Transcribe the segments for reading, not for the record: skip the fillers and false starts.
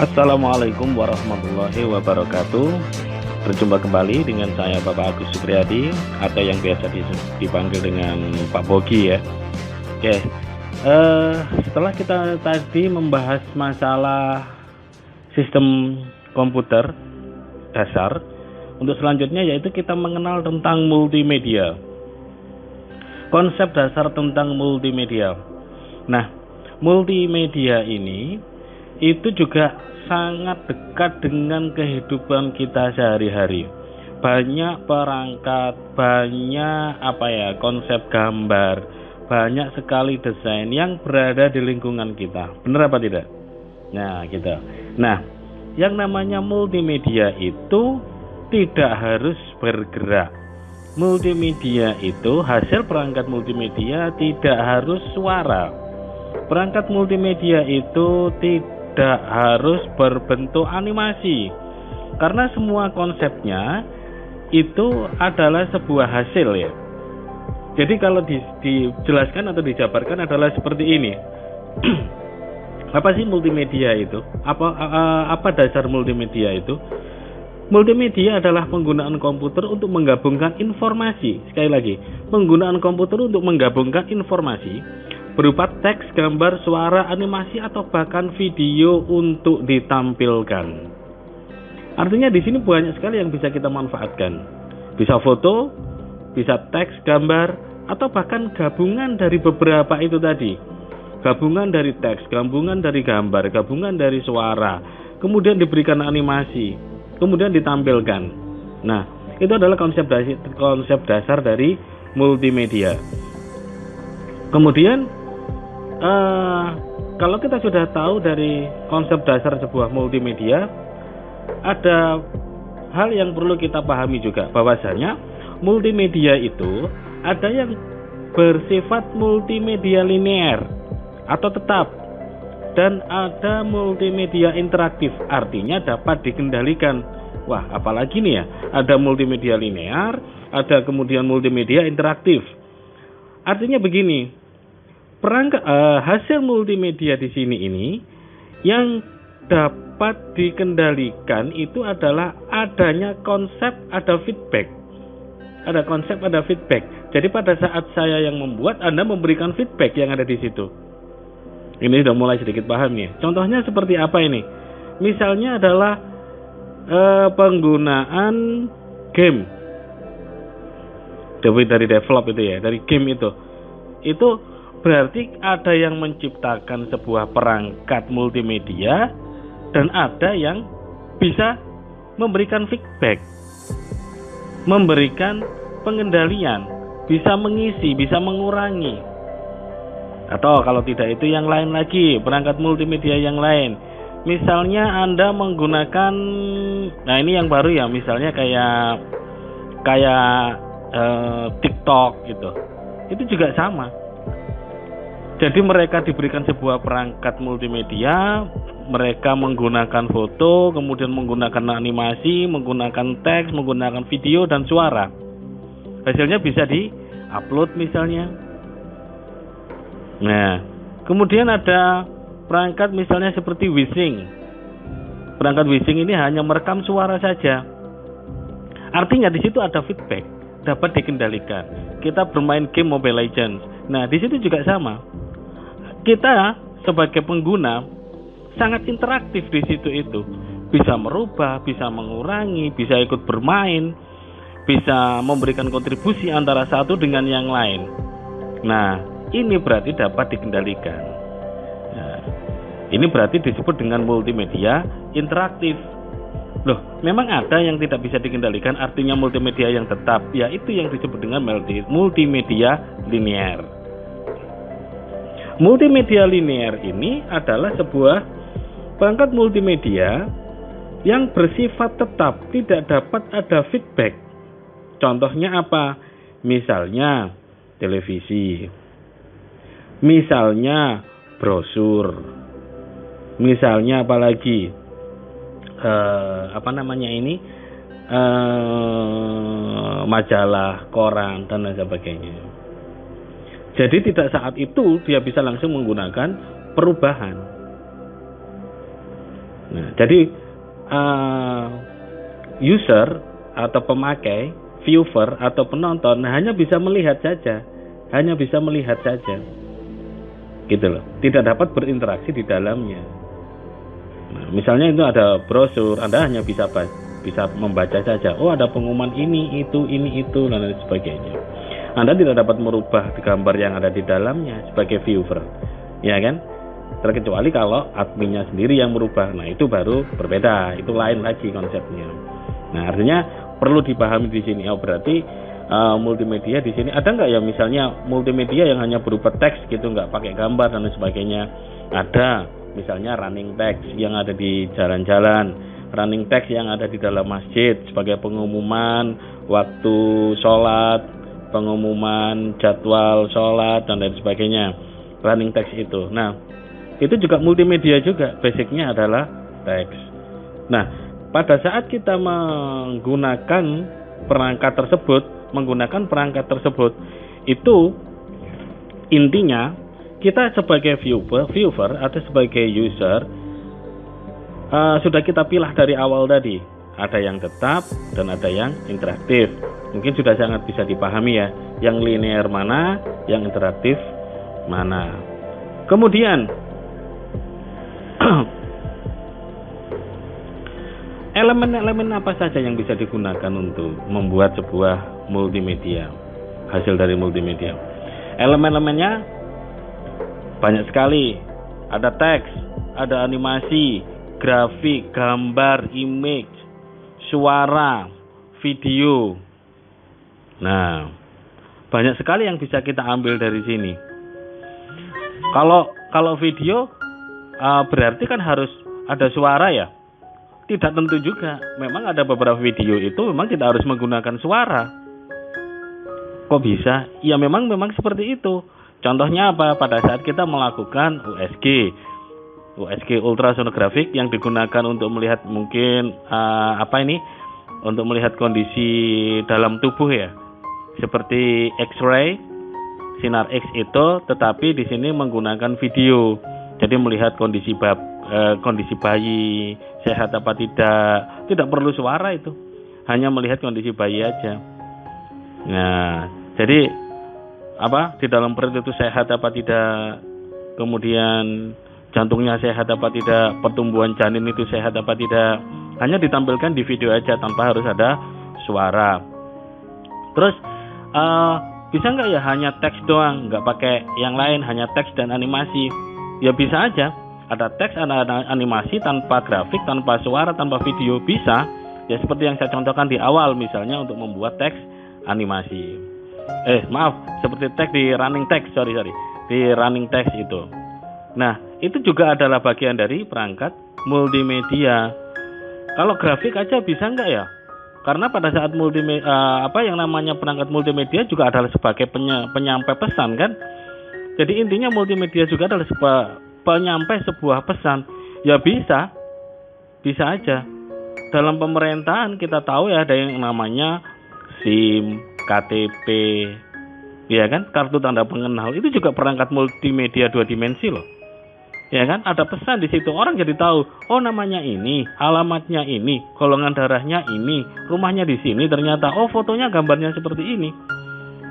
Assalamualaikum warahmatullahi wabarakatuh. Berjumpa kembali dengan saya Bapak Agus Supriyadi atau yang biasa dipanggil dengan Pak Bogi ya. Oke, setelah kita tadi membahas masalah sistem komputer dasar, untuk selanjutnya yaitu kita mengenal tentang multimedia. Konsep dasar tentang multimedia. Nah, multimedia ini itu juga sangat dekat dengan kehidupan kita sehari-hari. Banyak perangkat, banyak konsep gambar, banyak sekali desain yang berada di lingkungan kita. Benar apa tidak? Nah, gitu. Nah, yang namanya multimedia itu tidak harus bergerak. Multimedia itu, hasil perangkat multimedia tidak harus suara. Perangkat multimedia itu tidak harus berbentuk animasi, karena semua konsepnya itu adalah sebuah hasil ya. Jadi kalau dijelaskan atau dijabarkan adalah seperti ini. Apa sih multimedia itu? Apa dasar multimedia itu? Multimedia adalah penggunaan komputer untuk menggabungkan informasi. Sekali lagi, penggunaan komputer untuk menggabungkan informasi berupa teks, gambar, suara, animasi, atau bahkan video untuk ditampilkan. Artinya di sini banyak sekali yang bisa kita manfaatkan. Bisa foto, bisa teks, gambar, atau bahkan gabungan dari beberapa itu tadi. Gabungan dari teks, gabungan dari gambar, gabungan dari suara, kemudian diberikan animasi, kemudian ditampilkan. Nah, itu adalah konsep dasar dari multimedia. Kemudian kalau kita sudah tahu dari konsep dasar sebuah multimedia, ada hal yang perlu kita pahami juga, bahwasanya multimedia itu ada yang bersifat multimedia linear atau tetap, dan ada multimedia interaktif, artinya dapat dikendalikan. Wah, apalagi nih ya, ada multimedia linear, ada kemudian multimedia interaktif. Artinya begini, hasil multimedia di sini ini yang dapat dikendalikan itu adalah adanya konsep, ada feedback. Ada konsep, ada feedback. Jadi pada saat saya yang membuat, Anda memberikan feedback yang ada di situ. Ini sudah mulai sedikit paham ya. Contohnya seperti apa ini? Misalnya adalah penggunaan game. Dari develop itu ya, dari game itu. Itu berarti ada yang menciptakan sebuah perangkat multimedia dan ada yang bisa memberikan feedback, memberikan pengendalian, bisa mengisi, bisa mengurangi. Atau kalau tidak itu yang lain lagi, perangkat multimedia yang lain. Misalnya Anda menggunakan, nah ini yang baru ya, misalnya kayak TikTok gitu. Itu juga sama. Jadi mereka diberikan sebuah perangkat multimedia, mereka menggunakan foto, kemudian menggunakan animasi, menggunakan teks, menggunakan video dan suara. Hasilnya bisa di-upload misalnya. Nah, kemudian ada perangkat misalnya seperti Wishing. Perangkat Wishing ini hanya merekam suara saja. Artinya di situ ada feedback, dapat dikendalikan. Kita bermain game Mobile Legends. Nah, di situ juga sama. Kita sebagai pengguna sangat interaktif di situ itu. Bisa merubah, bisa mengurangi, bisa ikut bermain, bisa memberikan kontribusi antara satu dengan yang lain. Nah, ini berarti dapat dikendalikan. Nah, ini berarti disebut dengan multimedia interaktif. Loh, memang ada yang tidak bisa dikendalikan, artinya multimedia yang tetap, yaitu yang disebut dengan multimedia linear. Multimedia linear ini adalah sebuah perangkat multimedia yang bersifat tetap, tidak dapat ada feedback. Contohnya apa? Misalnya televisi, misalnya brosur, misalnya apalagi majalah, koran dan lain sebagainya. Jadi tidak saat itu dia bisa langsung menggunakan perubahan. Nah, jadi user atau pemakai, viewer atau penonton hanya bisa melihat saja, gitu loh. Tidak dapat berinteraksi di dalamnya. Nah, misalnya itu ada brosur, Anda hanya bisa membaca saja. Oh, ada pengumuman ini itu, dan lain sebagainya. Anda tidak dapat merubah gambar yang ada di dalamnya sebagai viewer, ya kan? Terkecuali kalau adminnya sendiri yang merubah. Nah, itu baru berbeda, itu lain lagi konsepnya. Nah, artinya perlu dipahami di sini. Oh, berarti multimedia di sini ada nggak ya, misalnya multimedia yang hanya berupa teks gitu, nggak pakai gambar dan lain sebagainya? Ada, misalnya running text yang ada di jalan-jalan, running text yang ada di dalam masjid sebagai pengumuman waktu sholat, pengumuman jadwal sholat dan lain sebagainya. Running text itu. Nah, itu juga multimedia juga, basicnya adalah teks. Nah, pada saat kita menggunakan perangkat tersebut, itu intinya kita sebagai viewer atau sebagai user sudah kita pilih dari awal tadi. Ada yang tetap dan ada yang interaktif. Mungkin sudah sangat bisa dipahami ya, yang linear mana, yang interaktif mana. Kemudian elemen-elemen apa saja yang bisa digunakan untuk membuat sebuah multimedia, hasil dari multimedia. Elemen-elemennya banyak sekali. Ada teks, ada animasi, grafik, gambar, image, suara, video. Nah, banyak sekali yang bisa kita ambil dari sini. Kalau video berarti kan harus ada suara ya? Tidak tentu juga. Memang ada beberapa video itu memang kita harus menggunakan suara. Kok bisa? Ya memang seperti itu. Contohnya apa? Pada saat kita melakukan USG ultrasonografik yang digunakan untuk melihat mungkin untuk melihat kondisi dalam tubuh ya. Seperti X-ray, sinar X itu, tetapi di sini menggunakan video. Jadi melihat kondisi bayi sehat apa tidak perlu suara itu, hanya melihat kondisi bayi aja. Nah, jadi di dalam perut itu sehat apa tidak, kemudian jantungnya sehat apa tidak, pertumbuhan janin itu sehat apa tidak, hanya ditampilkan di video aja tanpa harus ada suara. Terus bisa nggak ya hanya teks doang, nggak pakai yang lain, hanya teks dan animasi? Ya bisa aja. Ada teks, ada animasi tanpa grafik, tanpa suara, tanpa video, bisa. Ya seperti yang saya contohkan di awal, misalnya untuk membuat teks animasi. Seperti teks di running text, di running text itu. Nah, itu juga adalah bagian dari perangkat multimedia. Kalau grafik aja bisa nggak ya? Karena pada saat yang namanya perangkat multimedia juga adalah sebagai penyampai pesan kan. Jadi intinya multimedia juga adalah penyampai sebuah pesan. Ya bisa aja. Dalam pemerintahan kita tahu ya ada yang namanya SIM, KTP, ya kan, kartu tanda pengenal. Itu juga perangkat multimedia 2 dimensi loh. Ya kan, ada pesan di situ, orang jadi tahu, oh namanya ini, alamatnya ini, golongan darahnya ini, rumahnya di sini, ternyata oh fotonya, gambarnya seperti ini.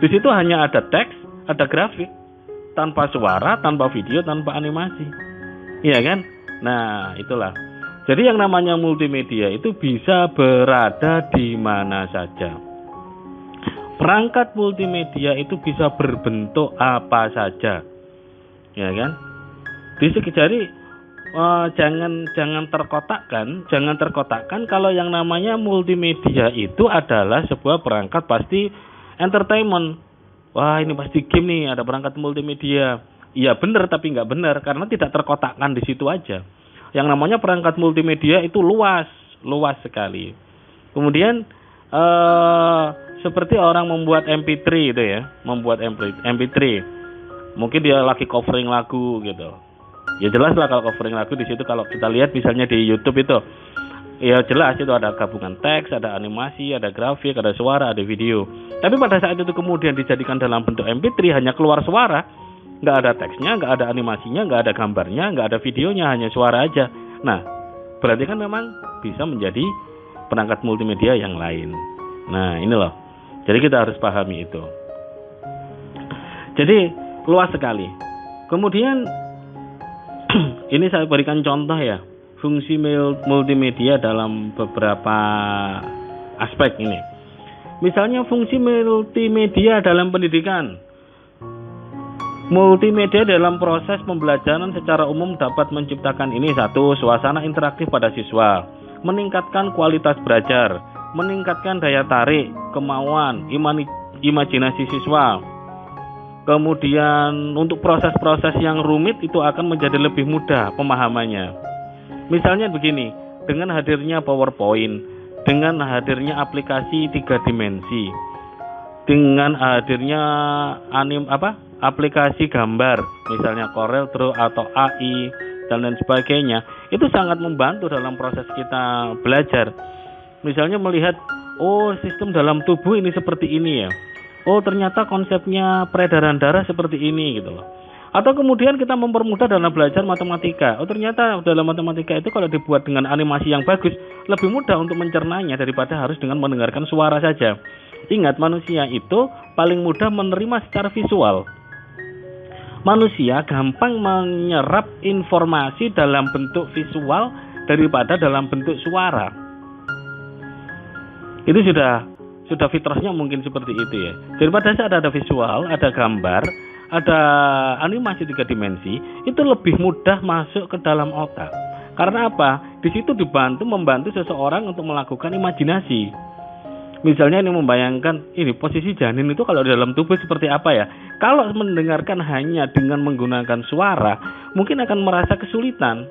Di situ hanya ada teks, ada grafik, tanpa suara, tanpa video, tanpa animasi. Iya kan? Nah, itulah. Jadi yang namanya multimedia itu bisa berada di mana saja. Perangkat multimedia itu bisa berbentuk apa saja. Ya kan? Jadi jangan terkotakkan kalau yang namanya multimedia itu adalah sebuah perangkat pasti entertainment. Wah, ini pasti game nih, ada perangkat multimedia. Iya benar, tapi nggak benar karena tidak terkotakkan di situ aja. Yang namanya perangkat multimedia itu luas sekali. Kemudian seperti orang membuat MP3 itu ya, MP3. Mungkin dia lagi covering lagu gitu. Ya jelas lah kalau covering lagu di situ, kalau kita lihat misalnya di YouTube itu, ya jelas itu ada gabungan teks, ada animasi, ada grafik, ada suara, ada video. Tapi pada saat itu kemudian dijadikan dalam bentuk MP3 hanya keluar suara, nggak ada teksnya, nggak ada animasinya, nggak ada gambarnya, nggak ada videonya, hanya suara aja. Nah, berarti kan memang bisa menjadi perangkat multimedia yang lain. Nah, ini loh. Jadi kita harus pahami itu. Jadi luas sekali. Kemudian ini saya berikan contoh ya, fungsi multimedia dalam beberapa aspek ini. Misalnya fungsi multimedia dalam pendidikan. Multimedia dalam proses pembelajaran secara umum dapat menciptakan ini: satu, suasana interaktif pada siswa, meningkatkan kualitas belajar, meningkatkan daya tarik, kemauan, imajinasi siswa. Kemudian untuk proses-proses yang rumit itu akan menjadi lebih mudah pemahamannya. Misalnya begini, dengan hadirnya PowerPoint, dengan hadirnya aplikasi 3 dimensi, dengan hadirnya aplikasi gambar, misalnya Corel Draw atau AI dan lain sebagainya, itu sangat membantu dalam proses kita belajar. Misalnya melihat, oh sistem dalam tubuh ini seperti ini ya, oh ternyata konsepnya peredaran darah seperti ini gitu loh. Atau kemudian kita mempermudah dalam belajar matematika, oh ternyata dalam matematika itu kalau dibuat dengan animasi yang bagus, lebih mudah untuk mencernanya daripada harus dengan mendengarkan suara saja. Ingat, manusia itu paling mudah menerima secara visual. Manusia gampang menyerap informasi dalam bentuk visual daripada dalam bentuk suara. Itu sudah fitrahnya mungkin seperti itu ya. Daripada saat ada visual, ada gambar, ada animasi 3 dimensi, itu lebih mudah masuk ke dalam otak. Karena apa? Di situ membantu seseorang untuk melakukan imajinasi. Misalnya ini membayangkan, ini posisi janin itu kalau di dalam tubuh seperti apa ya. Kalau mendengarkan hanya dengan menggunakan suara, mungkin akan merasa kesulitan.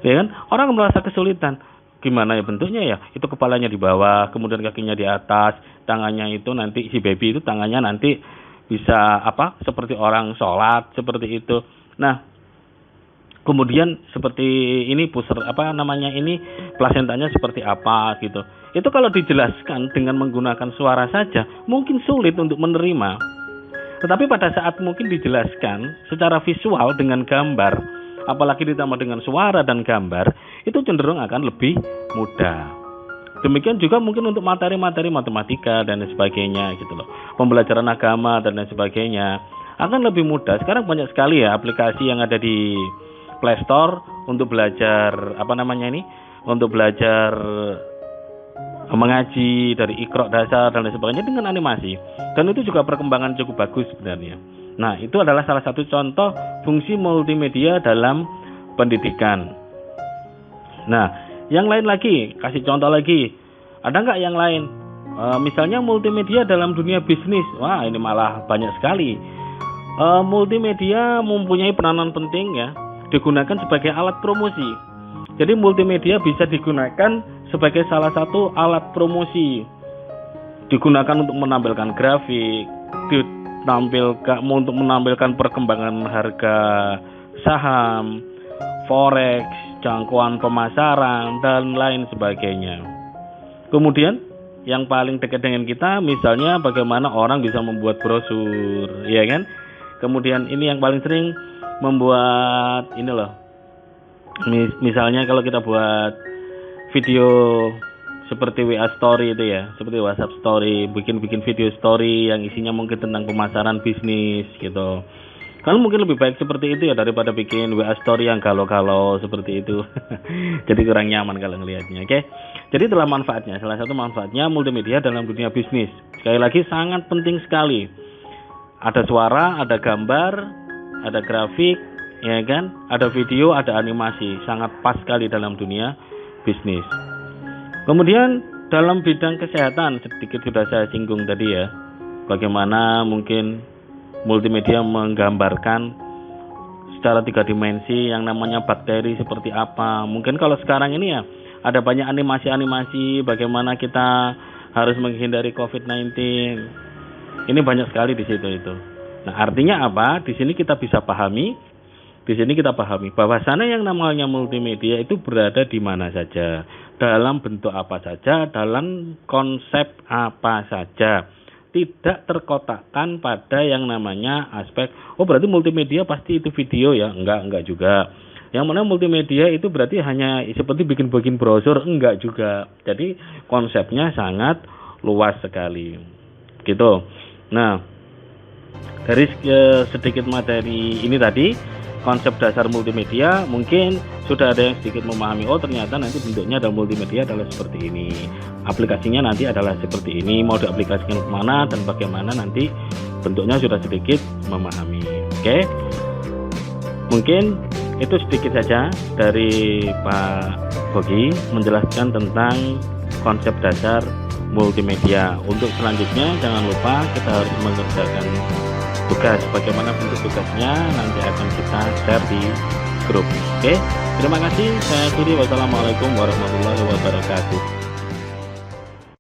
Ya kan? Orang merasa kesulitan. Gimana ya bentuknya ya? Itu kepalanya di bawah, kemudian kakinya di atas, tangannya itu nanti si baby itu tangannya nanti bisa seperti orang sholat, seperti itu. Nah, kemudian seperti ini plasentanya seperti apa gitu. Itu kalau dijelaskan dengan menggunakan suara saja mungkin sulit untuk menerima. Tetapi pada saat mungkin dijelaskan secara visual dengan gambar, apalagi ditambah dengan suara dan gambar, itu cenderung akan lebih mudah. Demikian juga mungkin untuk materi-materi matematika dan sebagainya gitu loh. Pembelajaran agama dan lain sebagainya akan lebih mudah. Sekarang banyak sekali ya aplikasi yang ada di Play Store untuk belajar untuk belajar mengaji dari Iqra dasar dan lain sebagainya dengan animasi. Dan itu juga perkembangan cukup bagus sebenarnya. Nah, itu adalah salah satu contoh fungsi multimedia dalam pendidikan. Nah, yang lain lagi, kasih contoh lagi. Ada nggak yang lain? Misalnya multimedia dalam dunia bisnis. Wah, ini malah banyak sekali. Multimedia mempunyai peranan penting ya, digunakan sebagai alat promosi. Jadi multimedia bisa digunakan sebagai salah satu alat promosi. Digunakan untuk menampilkan grafik, untuk menampilkan perkembangan harga saham, forex, jangkauan pemasaran, dan lain sebagainya. Kemudian yang paling dekat dengan kita, misalnya bagaimana orang bisa membuat brosur, ya kan? Kemudian ini yang paling sering membuat ini loh. Misalnya kalau kita buat video seperti WA Story itu ya, seperti WhatsApp Story, bikin video story yang isinya mungkin tentang pemasaran bisnis gitu. Kan mungkin lebih baik seperti itu ya daripada bikin WA Story yang galau-galau seperti itu. Jadi kurang nyaman kalau ngelihatnya. Oke. Jadi itulah manfaatnya. Salah satu manfaatnya multimedia dalam dunia bisnis. Sekali lagi sangat penting sekali. Ada suara, ada gambar, ada grafik, ya kan? Ada video, ada animasi. Sangat pas sekali dalam dunia bisnis. Kemudian dalam bidang kesehatan, sedikit sudah saya singgung tadi ya, bagaimana mungkin multimedia menggambarkan secara 3 dimensi yang namanya bakteri seperti apa. Mungkin kalau sekarang ini ya ada banyak animasi-animasi bagaimana kita harus menghindari COVID-19. Ini banyak sekali di situ itu. Nah, artinya apa? Di sini kita bisa pahami. Di sini kita pahami bahwasannya yang namanya multimedia itu berada di mana saja, dalam bentuk apa saja, dalam konsep apa saja. Tidak terkotakkan pada yang namanya aspek, oh berarti multimedia pasti itu video ya. Enggak juga. Yang mana multimedia itu berarti hanya seperti bikin brosur, enggak juga. Jadi konsepnya sangat luas sekali. Gitu. Nah, dari sedikit materi ini tadi, konsep dasar multimedia, mungkin sudah ada yang sedikit memahami, oh ternyata nanti bentuknya adalah multimedia adalah seperti ini, aplikasinya nanti adalah seperti ini, mau diaplikasikan kemana dan bagaimana nanti bentuknya sudah sedikit memahami. Oke, mungkin itu sedikit saja dari Pak Bogi menjelaskan tentang konsep dasar multimedia. Untuk selanjutnya jangan lupa kita harus mengerjakan tugas. Bagaimana bentuk tugasnya nanti akan kita share di grup. Oke, terima kasih. Saya akhiri. Wassalamualaikum warahmatullahi wabarakatuh.